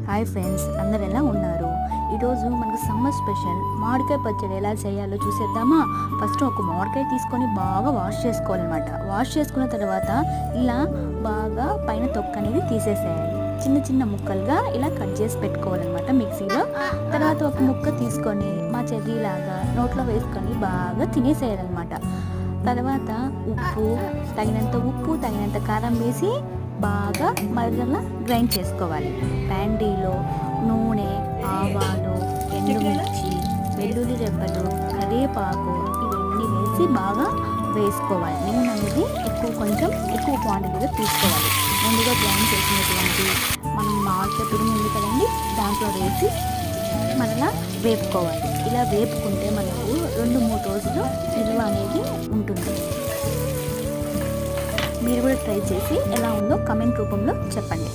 Hi friends, అందరు ఎలా ఉన్నారు? ఈరోజు మనకు సమ్మర్ స్పెషల్ మామిడికాయ పచ్చడి ఎలా చేయాలో చూసేద్దామా. ఫస్ట్ ఒక మామిడికాయ తీసుకొని బాగా వాష్ చేసుకోవాలన్నమాట. వాష్ చేసుకున్న తర్వాత ఇలా బాగా పైన తొక్క అనేది తీసేసేయాలి. చిన్న చిన్న ముక్కలుగా ఇలా కట్ చేసి పెట్టుకోవాలన్నమాట మిక్సీలో. తర్వాత ఒక ముక్క తీసుకొని మా చెర్రీలాగా నోట్లో వేసుకొని బాగా తినేసేయాలన్నమాట. తర్వాత ఉప్పు తగినంత కారం వేసి బాగా మరలా గ్రైండ్ చేసుకోవాలి. ప్యాండీలో నూనె, ఆవాలు, ఎండుమిర్చి, వెల్లుల్లి రెబ్బలు, కరివేపాకు ఇవన్నీ వేసి బాగా వేసుకోవాలి. నూనె అనేది కొంచెం ఎక్కువ క్వాంటిటీలో తీసుకోవాలి. ముందుగా గ్రైండ్ చేసినటువంటి మనం మామిడికాయ తురుము ఉంది కదండి, దాంట్లో వేసి మరలా వేపుకోవాలి. ఇలా వేపుకుంటే మనకు 2-3 రోజులు నిల్వ అనేది ఉంటుంది. మీరు కూడా ట్రై చేసి ఎలా ఉందో కమెంట్ రూపంలో చెప్పండి.